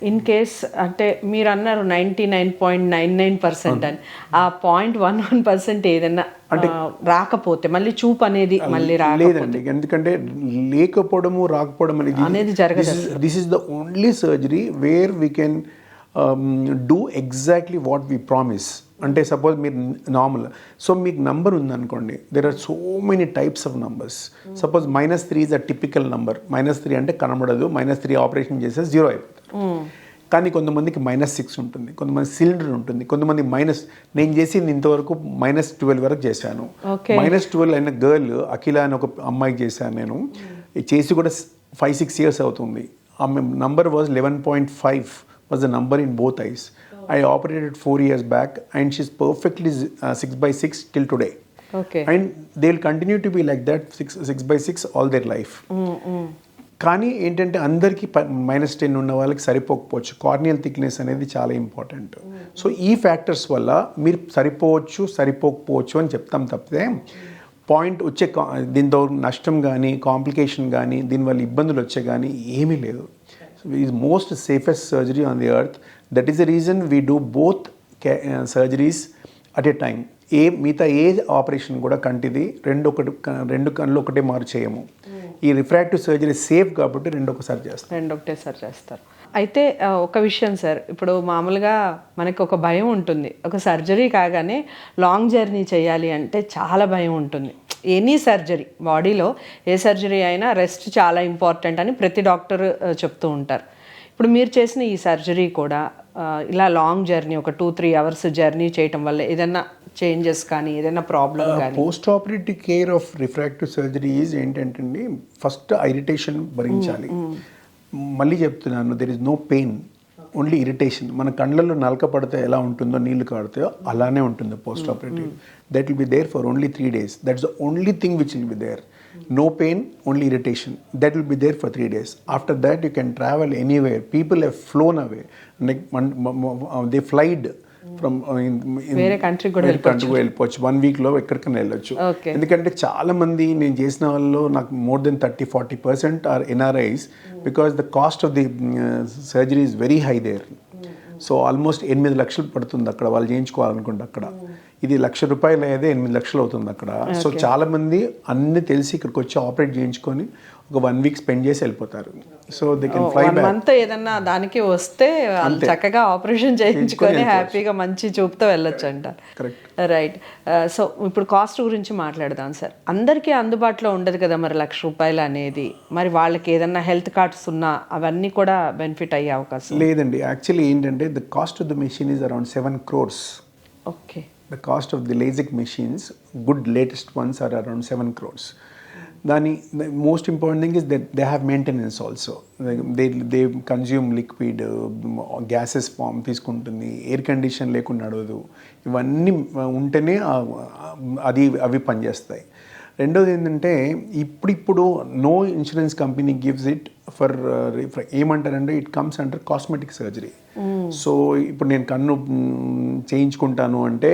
In case అంటే మీరు అన్నారు 99.99% అని, ఆ 0.11% ఏదైనా అంటే రాకపోతే మళ్ళీ చూపు అనేది మళ్ళీ లేదండి. ఎందుకంటే లేకపోవడము రాకపోవడం అనేది జరగదు. This is the only surgery where we can do exactly what we promise. అంటే సపోజ్ మీరు నార్మల్, సో మీకు నంబర్ ఉందనుకోండి, there are so many types of numbers. Suppose -3 is a typical number. -3 అంటే కనబడదు, -3 ఆపరేషన్ చేస్తే 0 అయిపోతుంది. కానీ కొంతమందికి -6 ఉంటుంది, కొంతమంది సిలిండర్ ఉంటుంది, కొంతమంది నేను చేసింది ఇంతవరకు -12 వరకు చేశాను. -12 అయిన గర్ల్ అఖిల అని ఒక అమ్మాయికి చేశాను నేను. చేసి కూడా 5-6 years అవుతుంది. ఆమె number was 11.5 was the number in both eyes. I operated 4 years back and she's perfectly 6/6 till today. And they'll continue to be like that 6/6 all their life. కానీ ఏంటంటే అందరికీ -10 ఉన్న వాళ్ళకి సరిపోకపోవచ్చు. కార్నియల్ థిక్నెస్ అనేది చాలా ఇంపార్టెంట్. సో ఈ factors వల్ల మీరు సరిపోకపోవచ్చు అని చెప్తాం తప్పితే పాయింట్ వచ్చే దీంతో నష్టం కానీ కాంప్లికేషన్ కానీ దీనివల్ల ఇబ్బందులు వచ్చే కానీ ఏమీ లేదు. is most safest surgery on the earth. That is the reason we do both surgeries at a time. మిగతా ఏ ఆపరేషన్ కూడా కంటిది రెండు కళ్ళు ఒకటే మారు చేయము. ఈ రిఫ్రాక్టివ్ సర్జరీ సేఫ్ కాబట్టి రెండు ఒకటేసారి చేస్తారు. అయితే ఒక విషయం సార్, ఇప్పుడు మామూలుగా మనకి ఒక భయం ఉంటుంది, ఒక సర్జరీ కాగానే లాంగ్ జర్నీ చేయాలి అంటే చాలా భయం ఉంటుంది. ఎనీ సర్జరీ, బాడీలో ఏ సర్జరీ అయినా రెస్ట్ చాలా ఇంపార్టెంట్ అని ప్రతి డాక్టర్ చెప్తూ ఉంటారు. ఇప్పుడు మీరు చేసిన ఈ సర్జరీ కూడా ఇలా లాంగ్ జర్నీ, ఒక 2-3 hours జర్నీ చేయటం వల్ల ఏదైనా చేంజెస్ కానీ ఏదైనా ప్రాబ్లం కానీ? Post operative care of refractive surgeries ఏంటంటే ఫస్ట్ ఇరిటేషన్ భరించాలి. మళ్ళీ చెప్తున్నాను, there is no pain, only irritation. మన కళ్ళల్లో నలక పడితే ఎలా ఉంటుందో, నీళ్లు కాడితే అలానే ఉంటుంది post operative. That will be there for only 3 days. That's the only thing which will be there. No pain, only irritation. That will be there for 3 days. After that, you can travel anywhere. People have flown away. Like they flied from వేరే country కూడా వెళ్ళిపోవచ్చు. 1 week లో ఎక్కడికైనా వెళ్ళొచ్చు. ఎందుకంటే చాలా మంది నేను చేసిన వాళ్ళు నాకు more than 30-40% are NRIs because the cost of the surgery is very high there. So almost 8 లక్షలు పడుతుంది అక్కడ వాళ్ళు చేయించుకోవాలనుకుంటే. అక్కడ ఇది ₹1,00,000 అయ్యేదే 8 లక్షలు అవుతుంది అక్కడ. సో చాలా మంది అన్ని తెలిసి ఇక్కడికి వచ్చి ఆపరేట్ చేయించుకొని ఒక 1 వీక్ స్పెండ్ చేసి వెళ్ళిపోతారు. So they can fly back. Month ఏదన్నా దానికి వస్తే వాళ్ళు చక్కగా ఆపరేషన్ చేయించుకొని హ్యాపీగా మంచి చూపుతో వెళ్ళొచ్చు అంట. రైట్. సో ఇప్పుడు కాస్ట్ గురించి మాట్లాడదాం సార్. అందరికీ అందుబాటులో ఉండదు కదా మరి ₹1,00,000 అనేది. మరి వాళ్ళకి ఏదన్నా హెల్త్ కార్డ్స్ ఉన్నా అవన్నీ కూడా బెనిఫిట్ అయ్యే అవకాశం లేదండి. యాక్చువల్లీ ఏంటంటే the cost of the machine is around 7 crores. Okay. The cost of the LASIK machines, good latest ones, are around 7 crores. The most important thing is that they have maintenance also. They consume liquid, gases form తీసుకుంటుంది, air condition లేకుండా నడవదు. ఇవన్నీ ఉంటేనే అవి పనిచేస్తాయి. రెండోది ఏంటంటే ఇప్పుడు no insurance company gives it for ఏమంటారంటే it comes under cosmetic surgery. So ఇప్పుడు నేను కన్ను చేయించుకుంటాను అంటే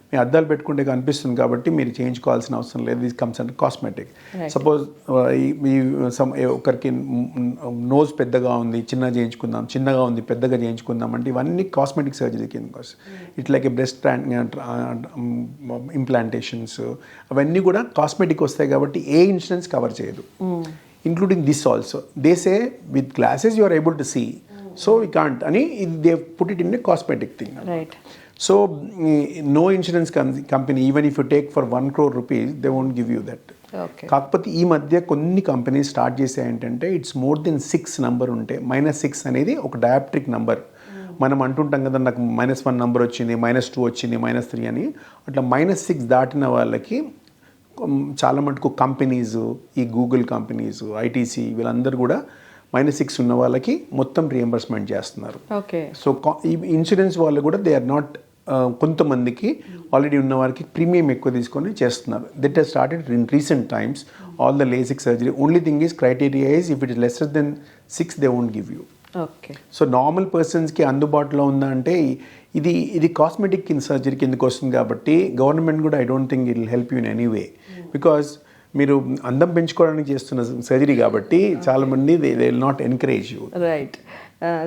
మీ అద్దాలు పెట్టుకుంటే కనిపిస్తుంది కాబట్టి మీరు చేయించుకోవాల్సిన అవసరం లేదు. This comes under cosmetic. Suppose ఒకరికి నోజ్ పెద్దగా ఉంది, చిన్నగా చిన్నగా ఉంది, పెద్దగా చేయించుకుందాం అంటే ఇవన్నీ కాస్మెటిక్ సర్జరీ కింద వస్తాయి. ఇట్ లైక్ బ్రెస్ట్ ఇంప్లాంటేషన్స్ అవన్నీ కూడా కాస్మెటిక్ వస్తాయి కాబట్టి ఏ ఇన్సూరెన్స్ కవర్ చేయదు. Including this also. They say with glasses you are able to see. So we can't. And they put it in a cosmetic thing. Right. So no insurance company, even if you take for 1 crore rupees, they won't give you that. Okay. కాకపోతే ఈ మధ్య కొన్ని companies start చేసే ఏంటంటే it's more than 6 number ఉంటే -6 అనేది ఒక డయాప్ట్రిక్ number. మనం అంటుంటాం కదా నాకు -1 నెంబర్ వచ్చింది, -2 వచ్చింది, -3 అని. అట్లా -6 దాటిన వాళ్ళకి చాలా మటుకు కంపెనీస్, ఈ గూగుల్ కంపెనీస్, ఐటీసీ వీళ్ళందరూ కూడా -6 ఉన్న వాళ్ళకి మొత్తం రియంబర్స్మెంట్ చేస్తున్నారు. ఓకే. సో ఈ ఇన్సూరెన్స్ వాళ్ళు కూడా దే ఆర్ నాట్, కొంతమందికి ఆల్రెడీ ఉన్న వారికి ప్రీమియం ఎక్కువ తీసుకొని చేస్తున్నారు. That has started in recent times all the LASIK surgery. Only thing is criteria is if it is lesser than 6 they won't give you. Okay. So normal పర్సన్స్కి అందుబాటులో ఉందా అంటే ఇది కాస్మెటిక్ సర్జరీ కిందకి వస్తుంది కాబట్టి గవర్నమెంట్ కూడా I don't think it will help you in any way. Because మీరు అందం పెంచుకోవడానికి చేస్తున్న సర్జరీ కాబట్టి చాలామంది they will not encourage you. Right.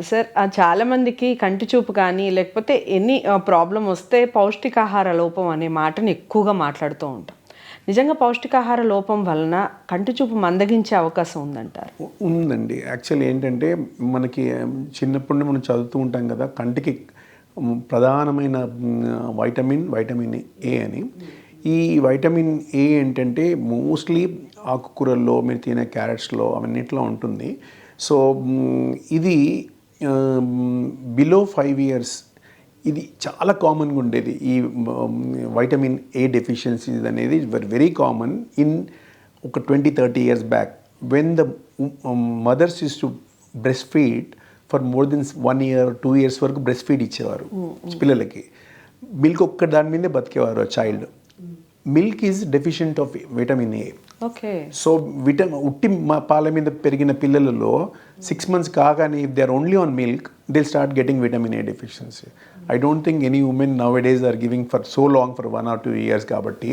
Sir చాలామందికి కంటి చూపు కానీ లేకపోతే ఎన్ని ప్రాబ్లం వస్తే పౌష్టికాహార లోపం అనే మాటని ఎక్కువగా మాట్లాడుతూ ఉంటాం. నిజంగా పౌష్టికాహార లోపం వలన కంటి చూపు మందగించే అవకాశం ఉందంటారు? ఉందండి. యాక్చువల్లీ ఏంటంటే మనకి చిన్నప్పటి నుండి మనం చదువుతూ ఉంటాం కదా, కంటికి ప్రధానమైన వైటమిన్ ఏ అని. ఈ వైటమిన్ ఏ ఏంటంటే మోస్ట్లీ ఆకుకూరల్లో, మీరు తినే క్యారెట్స్లో అవన్నిట్లో ఉంటుంది. సో ఇది బిలో 5 years ఇది చాలా కామన్గా ఉండేది. ఈ వైటమిన్ ఏ డెఫిషియన్సీస్ అనేది వెరీ కామన్ ఇన్ ఒక 20-30 years back when the mothers use to breast feed for more than 1 year 2 years వరకు బ్రెస్ట్ ఫీడ్ ఇచ్చేవారు పిల్లలకి. మిల్క్ ఒక్క దాని మీదే బతికేవారు child. Milk is deficient of vitamin A. Okay. So ఉట్టి పాల మీద పెరిగిన పిల్లలలో 6 months కాగానే if they are only on milk they start getting vitamin A deficiency. I don't think any women nowadays are giving for so long for 1 or 2 years కాబట్టి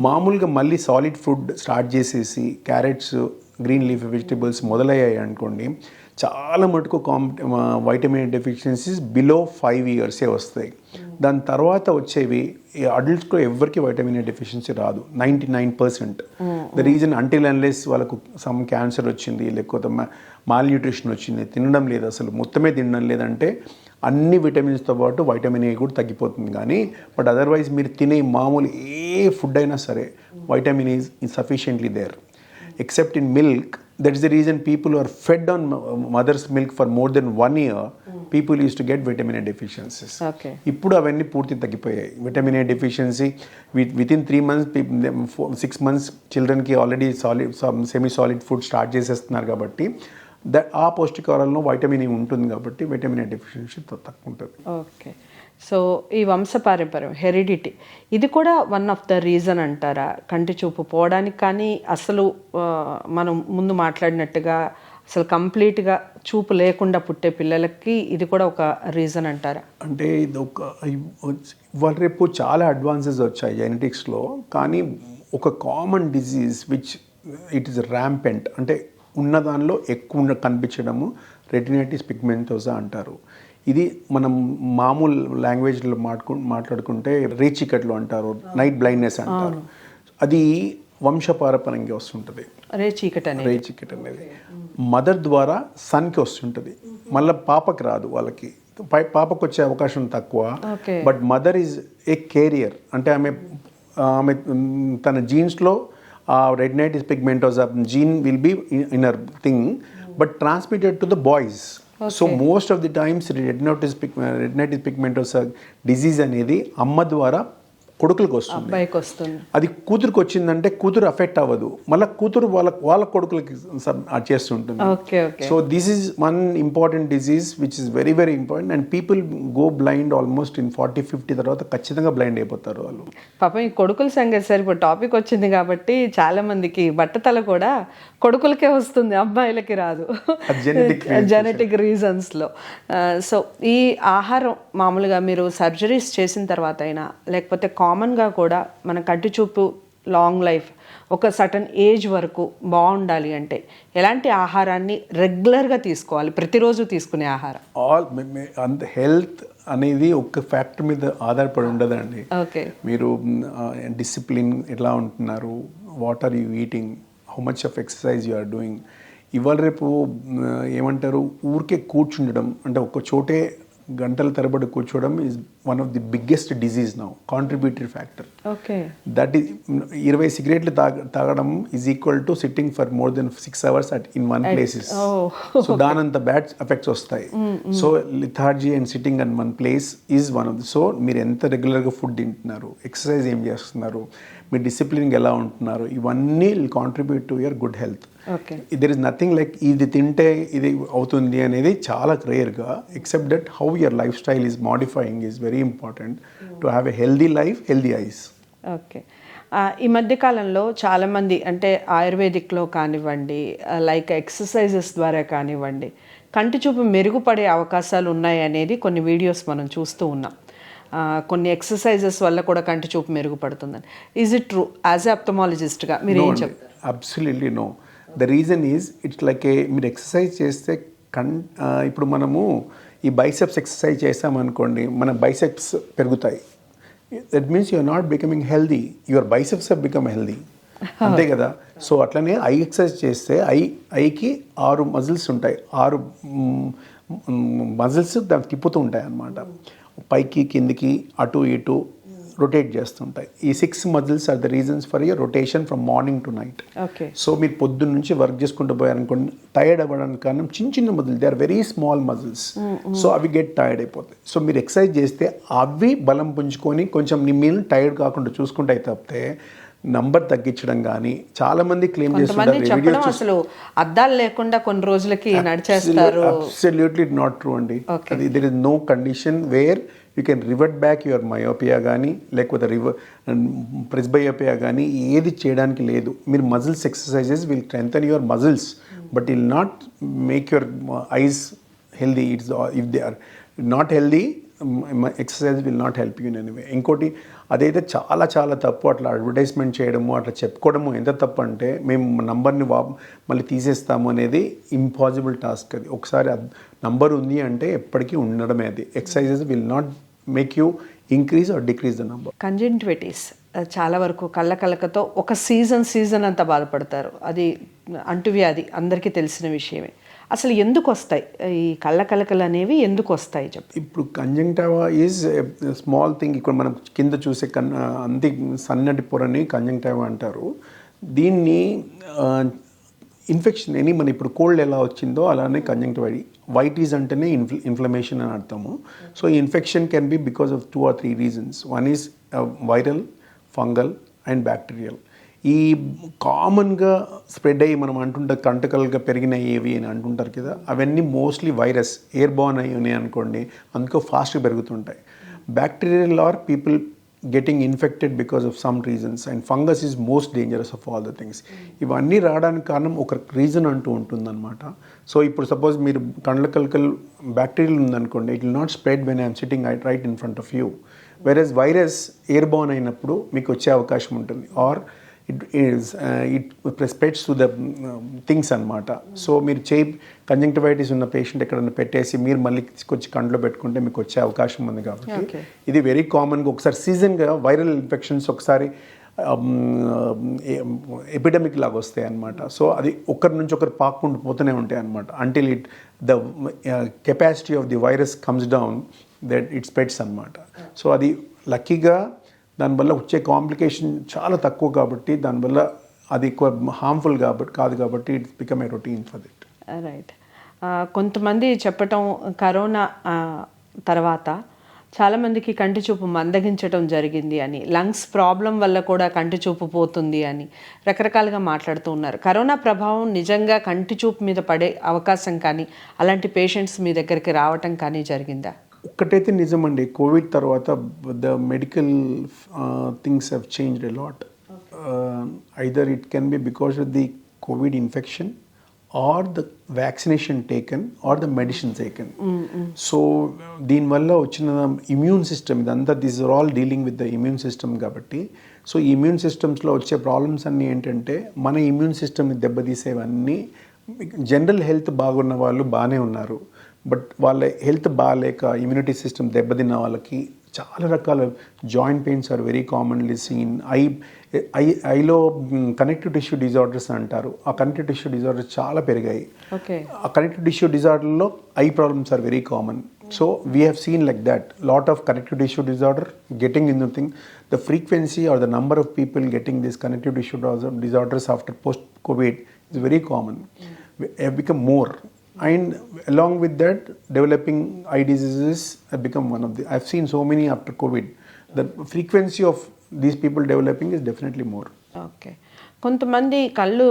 మామూలుగా మళ్ళీ solid food start చేసేసి carrots, green leaf vegetables మొదలయ్యాయి అనుకోండి, చాలా మటుకు vitamin deficiencies below 5 years వస్తాయి. దాని తర్వాత వచ్చేవి అడల్ట్స్లో ఎవరికి వైటమిన్ ఏ డెఫిషియన్సీ రాదు 99%. ద రీజన్ అంటిల్ అన్లెస్ వాళ్ళకు సమ్ క్యాన్సర్ వచ్చింది, లేకపోతే మాల్ న్యూట్రిషన్ వచ్చింది, తినడం లేదు, అసలు మొత్తమే తినడం లేదంటే అన్ని విటమిన్స్తో పాటు వైటమిన్ ఏ కూడా తగ్గిపోతుంది. కానీ బట్ అదర్వైజ్ మీరు తినే మామూలు ఏ ఫుడ్ అయినా సరే vitamin is sufficiently there except in milk. That is the reason people who are fed on mother's milk for more than 1 year, people used to get vitamin A deficiencies. Okay. ఇప్పుడు అవన్నీ పూర్తి తగ్గిపోయాయి. Vitamin A deficiency within 3 months 6 months చిల్డ్రన్కి already semi solid food start చేసేస్తున్నారు కాబట్టి ఆ పౌష్టికాహారంలో vitamin A ఉంటుంది కాబట్టి విటమిన్ ఏ డెఫిషియన్సీ తక్కువ ఉంటుంది. ఓకే. సో ఈ వంశపారంపర్యం హెరిడిటీ ఇది కూడా వన్ ఆఫ్ ద రీజన్ అంటారా కంటి చూపు పోవడానికి? కానీ అసలు మనం ముందు మాట్లాడినట్టుగా అసలు కంప్లీట్గా చూపు లేకుండా పుట్టే పిల్లలకి ఇది కూడా ఒక రీజన్ అంటారా? అంటే ఇది ఇవాళ రేపు చాలా అడ్వాన్సెస్ వచ్చాయి జెనెటిక్స్లో, కానీ ఒక common disease which it is rampant అంటే ఉన్న దానిలో ఎక్కువ కనిపించడము రెటినైటిస్ పిగ్మెంటోసా అంటారు. ఇది మనం మామూలు లాంగ్వేజ్లో మాట్లాడుకుంటే రేచీకట్లు అంటారు, నైట్ బ్లైండ్నెస్ అంటారు. అది వంశపారపరంగా వస్తుంటుంది రేచీకట్ అనేది. మదర్ ద్వారా సన్కి వస్తుంటుంది, మళ్ళీ పాపకి రాదు. వాళ్ళకి పాపకు వచ్చే అవకాశం తక్కువ. But mother is a carrier, అంటే ఆమె తన జీన్స్లో retinitis pigmentosa gene will be in our thing, but transmitted to the boys. So most of the times retinitis pigmentosa disease అనేది అమ్మ ద్వారా కొడుకులకు వస్తుంది. అది కూతురుకి వచ్చిందంటే కూతురు అఫెక్ట్ అవ్వదు, మళ్ళీ కూతురు వాళ్ళ కొడుకులకి చేస్తుంటుంది. So this is one important disease which is very very important. And people go blind almost in 40-50 తర్వాత ఖచ్చితంగా బ్లైండ్ అయిపోతారు వాళ్ళు. పాపం ఈ కొడుకుల సంగతి సార్ ఇప్పుడు టాపిక్ వచ్చింది కాబట్టి చాలా మందికి బట్టతల కూడా కొడుకులకే వస్తుంది, అబ్బాయిలకి రాదు, జెనెటిక్ రీజన్స్లో. సో ఈ ఆహారం మామూలుగా మీరు సర్జరీస్ చేసిన తర్వాత అయినా లేకపోతే కామన్గా కూడా మన కంటి చూపు లాంగ్ లైఫ్ ఒక సర్టన్ ఏజ్ వరకు బాగుండాలి అంటే ఎలాంటి ఆహారాన్ని రెగ్యులర్గా తీసుకోవాలి, ప్రతిరోజు తీసుకునే ఆహారం? అంత హెల్త్ అనేది ఒక ఫ్యాక్టర్ మీద ఆధారపడి ఉండదండి. మీరు డిసిప్లిన్ ఎట్లా ఉంటున్నారు, what are you eating, how much of exercise you are doing. ఇవాళ రేపు ఏమంటారు, ఊరికే కూర్చుండడం అంటే ఒక చోటే గంటల తరబడి కూర్చోవడం is one of the biggest disease now, contributory factor. That is 20 సిగరెట్లు తాగడం is equal to sitting for more than 6 hours in one places. So దానంత బ్యాడ్ ఎఫెక్ట్స్ వస్తాయి. So lethargy and sitting on one place is one of the. So మీరు ఎంత రెగ్యులర్గా food తింటున్నారు, exercise ఏం చేస్తున్నారు, మీరు డిసిప్లిన్గా ఎలా ఉంటున్నారు, ఇవన్నీ will contribute to your good health. There is nothing like ఇది తింటే ఇది అవుతుంది అనేది చాలా రేర్గా, except that how your life style is modifying is very important to have a healthy life, healthy ice. Okay. ఈ మధ్యకాలంలో చాలామంది అంటే ఆయుర్వేదిక్లో కానివ్వండి, లైక్ ఎక్సర్సైజెస్ ద్వారా కానివ్వండి, కంటి చూపు మెరుగుపడే అవకాశాలు ఉన్నాయి అనేది కొన్ని వీడియోస్ మనం చూస్తూ ఉన్నాం. కొన్ని ఎక్సర్సైజెస్ వల్ల కూడా కంటి చూపు మెరుగుపడుతుందని. Is it true? As a ఆప్థమాలజిస్ట్గా మీరు ఏం చెప్తారు? Absolutely no. The reason is it's like మీరు ఎక్సర్సైజ్ చేస్తే ఇప్పుడు మనము ఈ బైసెప్స్ ఎక్సర్సైజ్ చేస్తామనుకోండి, మన బైసెప్స్ పెరుగుతాయి. That means you're not becoming healthy, your biceps have become healthy. అంతే కదా. సో అట్లనే ఐ ఎక్సర్సైజ్ చేస్తే ఐకి 6 మజిల్స్ ఉంటాయి, 6 మజిల్స్ దాన్ని తిప్పుతూ ఉంటాయి అన్నమాట. పైకి కిందికి అటు ఇటు రొటేట్ చేస్తుంటాయి. ఈ 6 muscles are the reasons for your rotation from morning to night. So మీరు పొద్దున్న నుంచి వర్క్ చేసుకుంటూ పోయారనుకోండి, టైర్డ్ అవ్వడానికి కారణం చిన్న చిన్న muscles, they are very small muscles. So అవి గెట్ టైర్డ్ అయిపోతాయి. సో మీరు ఎక్సర్సైజ్ చేస్తే అవి బలం పుంజుకొని కొంచెం మీరు టైర్డ్ కాకుండా చూసుకుంటే తప్పితే నంబర్ తగ్గించడం కానీ చాలా మంది క్లెయిమ్ చేస్తున్నారు. అసలు అద్దాలు లేకుండా కొన్ని రోజులకి నడిచేస్తారు. అబ్సల్యూట్లీ నాట్ ట్రూ అండి. There is no condition where you can revert back your myopia కానీ లేకపోతే ప్రెస్బయోపియా కానీ ఏది చేయడానికి లేదు. మీరు muscles exercises will strengthen your muscles but will not make your eyes healthy. It's if they are not healthy, exercise will not help you in anyway. ఇంకోటి అదైతే చాలా చాలా తప్పు. అట్లా అడ్వర్టైజ్మెంట్ చేయడము, అట్లా చెప్పుకోవడము ఎంత తప్పు అంటే మేము నంబర్ని మళ్ళీ తీసేస్తాము అనేది ఇంపాసిబుల్ టాస్క్. అది ఒకసారి నంబర్ ఉంది అంటే ఎప్పటికీ ఉండడమే. అది exercises will not make you increase or decrease the number. Conjunctivitis చాలా వరకు కళ్ళకలకతో ఒక సీజన్ అంతా బాధపడతారు. అది అంటువ్యాధి అందరికీ తెలిసిన విషయమే. అసలు ఎందుకు వస్తాయి ఈ కళ్ళకలకలు అనేవి, ఎందుకు వస్తాయి చెప్పు? ఇప్పుడు కంజంక్టివా ఈజ్ స్మాల్ థింగ్. ఇక్కడ మనం కింద చూసే అంతి సన్నటి పొరని కంజంక్టివా అంటారు. దీన్ని ఇన్ఫెక్షన్ మన ఇప్పుడు కోల్డ్ ఎలా వచ్చిందో అలానే కంజంక్టివా. వైటీస్ అంటేనే ఇన్ఫ్లమేషన్ అని అర్థము. సో ఈ infection can be because of 2 or 3 reasons. One is viral, fungal and bacterial. ఈ కామన్గా స్ప్రెడ్ అయ్యి మనం అంటుంటాం కంటకలుగా పెరిగినాయి ఏవి అని అంటుంటారు కదా, అవన్నీ మోస్ట్లీ వైరస్ ఎయిర్ బోర్న్ అయ్యి ఉన్నాయి అనుకోండి, అందుకో ఫాస్ట్గా పెరుగుతుంటాయి. Bacterial are people getting infected because of some reasons and fungus is most dangerous of all the things. ఇవన్నీ రావడానికి కారణం ఒక రీజన్ అంటూ ఉంటుందన్నమాట. సో ఇప్పుడు సపోజ్ మీరు కండ్లకలకల్ బ్యాక్టీరియల్ ఉందనుకోండి, it will not spread when I'm sitting right in front of you. Versus virus airborne అయినప్పుడు మీకు వచ్చే అవకాశం ఉంటుంది. Or it spreads to the things అనమాట. సో మీరు కంజంక్టివైటిస్ ఉన్న పేషెంట్ ఎక్కడైనా పెట్టేసి మీరు మళ్ళీ తీసుకొచ్చి కంట్లో పెట్టుకుంటే మీకు వచ్చే అవకాశం ఉంది. కాబట్టి ఇది వెరీ కామన్గా ఒకసారి సీజన్గా వైరల్ ఇన్ఫెక్షన్స్ ఒకసారి ఎపిడమిక్ లాగా వస్తాయి అన్నమాట. సో అది ఒకరి నుంచి ఒకరు పాక్కుంటూ పోతూనే ఉంటాయి అన్నమాట until the capacity of the virus comes down that it spreads అన్నమాట. సో అది లక్కీగా దానివల్ల వచ్చే కాంప్లికేషన్ చాలా తక్కువ కాబట్టి దానివల్ల అది ఎక్కువ హార్మ్ఫుల్ కాదు కాబట్టి it's become a routine for that. Right. కొంతమంది చెప్పటం కరోనా తర్వాత చాలామందికి కంటి చూపు మందగించడం జరిగింది అని, లంగ్స్ ప్రాబ్లం వల్ల కూడా కంటి చూపు పోతుంది అని రకరకాలుగా మాట్లాడుతూ ఉన్నారు. కరోనా ప్రభావం నిజంగా కంటి చూపు మీద పడే అవకాశం కానీ అలాంటి పేషెంట్స్ మీ దగ్గరికి రావటం కానీ జరిగిందా? ఒక్కటైతే నిజమండి, కోవిడ్ తర్వాత the medical things have changed a lot. Either it can be because of the Covid infection or the vaccination taken or the medicine taken. So దీనివల్ల వచ్చిన ఇమ్యూన్ సిస్టమ్ ఇదంతా these are all dealing with the immune system కాబట్టి so ఈ ఇమ్యూన్ సిస్టమ్స్లో వచ్చే problems అన్నీ ఏంటంటే మన ఇమ్యూన్ సిస్టమ్ని దెబ్బతీసేవన్నీ జనరల్ హెల్త్ బాగున్న వాళ్ళు బాగానే ఉన్నారు, బట్ వాళ్ళ హెల్త్ బాగాలేక ఇమ్యూనిటీ సిస్టమ్ దెబ్బతిన్న వాళ్ళకి చాలా రకాల joint pains are very commonly seen. ఐలో కనెక్టివ్ టిష్యూ డిజార్డర్స్ అంటారు. ఆ కనెక్టివ్ టిష్యూ డిజార్డర్స్ చాలా పెరిగాయి. ఆ కనెక్టివ్ టిష్యూ డిజార్డర్లో eye problems are very common. So we have seen like that lot of connective tissue disorder getting in the thing. The frequency or the number of people getting this connective tissue disorders after post covid is very common, have become more. And along with that, developing eye diseases have become one of the, I've seen so many after COVID. The frequency of these people developing is definitely more. Okay. కొంతమంది కళ్ళు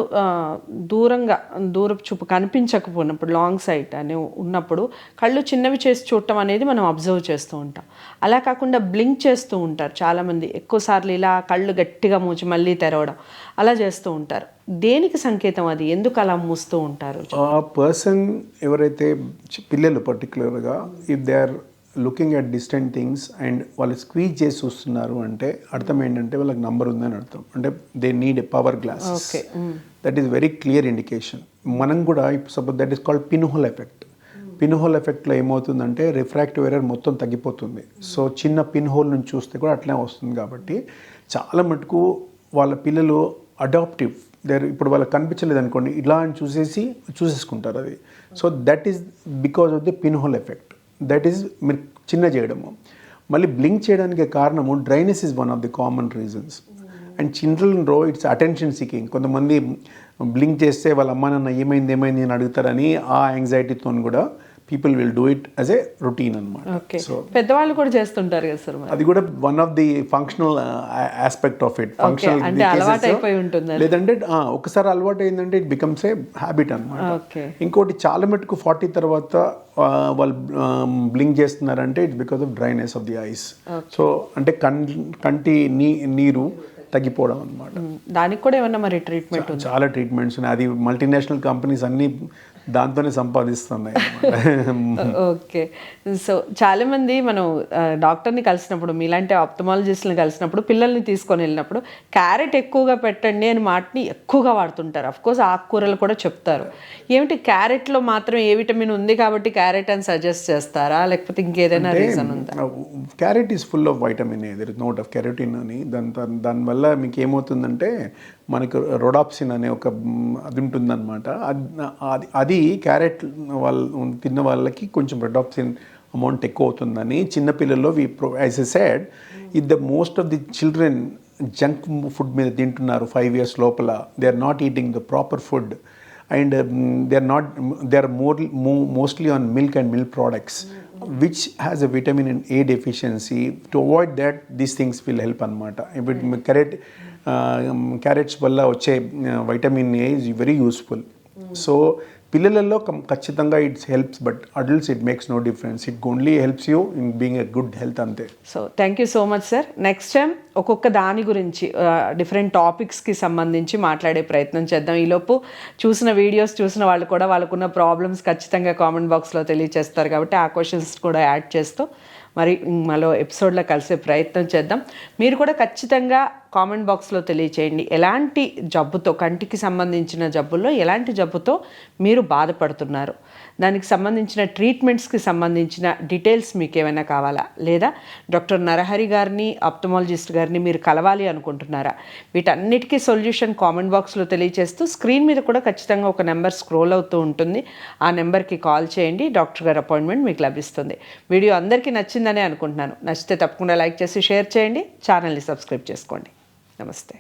దూరపు చూపు కనిపించకపోయినప్పుడు long site అని ఉన్నప్పుడు కళ్ళు చిన్నవి చేసి చూడటం అనేది మనం అబ్జర్వ్ చేస్తూ ఉంటాం. అలా కాకుండా బ్లింక్ చేస్తూ ఉంటారు చాలామంది, ఎక్కువసార్లు ఇలా కళ్ళు గట్టిగా మూచి మళ్ళీ తెరవడం అలా చేస్తూ ఉంటారు. దేనికి సంకేతం అది? ఎందుకు అలా మూస్తూ ఉంటారు? పర్సన్ ఎవరైతే పిల్లలు పర్టికులర్గా if they are looking at distant things and వాళ్ళు స్క్వీజ్ చేసి చూస్తున్నారు అంటే అర్థం ఏంటంటే వాళ్ళకి నంబర్ ఉందని అర్థం. అంటే they need a power glasses. That is very clear indication. మనం కూడా ఇప్పుడు suppose that is called pinhole effect. Pinhole ఎఫెక్ట్లో ఏమవుతుందంటే రిఫ్రాక్టివ్ ఎర్రర్ మొత్తం తగ్గిపోతుంది. సో చిన్న పిన్ హోల్ నుంచి చూస్తే కూడా అట్లనే వస్తుంది. కాబట్టి చాలా మటుకు వాళ్ళ పిల్లలు అడాప్టివ్, ఇప్పుడు వాళ్ళకి కనిపించలేదు అనుకోండి ఇలా అని చూసేసుకుంటారు అది. So that is because of the pin hole effect. That is మీరు చిన్న చేయడము. మళ్ళీ బ్లింక్ చేయడానికి కారణము dryness is one of the common reasons. And children it's attention seeking. కొంతమంది బ్లింక్ చేస్తే వాళ్ళ అమ్మ నాన్న ఏమైంది అని అడుగుతారని ఆ యాంగ్జైటీతో కూడా people will do it as a routine అనమాట. సో పెద్దవాళ్ళు కూడా చేస్తుంటారు కదా సార్, అది కూడా one of the functional aspect of it. Functional లేదంటే ఒకసారి అలవాటు అయిందంటే ఇట్ బికమ్స్ ఏ హ్యాబిట్ అనమాట. ఇంకోటి చాలా మటుకు 40 తర్వాత వాళ్ళు బ్లింక్ చేస్తున్నారంటే it's because of dryness of the ice. So అంటే కంటి నీరు తగ్గిపోవడం అనమాట. దానికి కూడా ఏమన్నా మరి ట్రీట్మెంట్? చాలా ట్రీట్మెంట్స్ ఉన్నాయి. అది మల్టీనేషనల్ కంపెనీస్ అన్నీ దాంతోనే సంపాదిస్తున్నాయి. ఓకే. సో చాలామంది మనం డాక్టర్ని కలిసినప్పుడు, మీలాంటి ఆప్థమాలజిస్ట్ని కలిసినప్పుడు, పిల్లల్ని తీసుకొని వెళ్ళినప్పుడు క్యారెట్ ఎక్కువగా పెట్టండి అని మాటని ఎక్కువగా వాడుతుంటారు. అఫ్కోర్స్ ఆకుకూరలు కూడా చెప్తారు. ఏమిటి క్యారెట్లో మాత్రం ఏ విటమిన్ ఉంది కాబట్టి క్యారెట్ అని సజెస్ట్ చేస్తారా, లేకపోతే ఇంకేదైనా రీజన్ ఉందా? Carrot is full of vitamin A, there is note of carotene అని. దానివల్ల మీకు ఏమవుతుందంటే మనకు రొడాప్సిన్ అనే ఒక అది ఉంటుందన్నమాట. అది క్యారెట్ వాళ్ళు తిన్న వాళ్ళకి కొంచెం రొడాప్సిన్ అమౌంట్ ఎక్కువ అవుతుందని చిన్నపిల్లల్లో as a said the most of the children junk food మీద తింటున్నారు 5 years లోపల. They are not eating the proper food and they are mostly on milk and milk products which has a vitamin A deficiency. To avoid that, these things will help anamata. Carrots valla vache vitamin A is very useful. So పిల్లలలో ఖచ్చితంగా it's helps, but adults it makes no difference. It only helps you in being a good health అంతే. So thank you so much sir. Next time ఒక్కొక్క దాని గురించి different టాపిక్స్కి సంబంధించి మాట్లాడే ప్రయత్నం చేద్దాం. ఈలోపు చూసిన వీడియోస్ చూసిన వాళ్ళు కూడా వాళ్ళకున్న ప్రాబ్లమ్స్ ఖచ్చితంగా కామెంట్ బాక్స్లో తెలియజేస్తారు కాబట్టి ఆ క్వశ్చన్స్ కూడా యాడ్ చేస్తూ మరి మరో ఎపిసోడ్లో కలిసే ప్రయత్నం చేద్దాం. మీరు కూడా ఖచ్చితంగా కామెంట్ బాక్స్లో తెలియచేయండి. ఎలాంటి జబ్బుతో, కంటికి సంబంధించిన జబ్బుల్లో ఎలాంటి జబ్బుతో మీరు బాధపడుతున్నారు, దానికి సంబంధించిన ట్రీట్మెంట్స్కి సంబంధించిన డీటెయిల్స్ మీకు ఏమైనా కావాలా, లేదా డాక్టర్ నరహరి గారిని, ఆప్థమాలజిస్ట్ గారిని మీరు కలవాలి అనుకుంటున్నారా, వీటన్నిటికీ సొల్యూషన్ కామెంట్ బాక్స్లో తెలియచేస్తూ స్క్రీన్ మీద కూడా ఖచ్చితంగా ఒక నెంబర్ స్క్రోల్ అవుతూ ఉంటుంది. ఆ నెంబర్కి కాల్ చేయండి, డాక్టర్ గారి అపాయింట్మెంట్ మీకు లభిస్తుంది. వీడియో అందరికీ నచ్చిందనే అనుకుంటున్నాను. నచ్చితే తప్పకుండా లైక్ చేసి షేర్ చేయండి, ఛానల్ని సబ్స్క్రైబ్ చేసుకోండి. నమస్తే.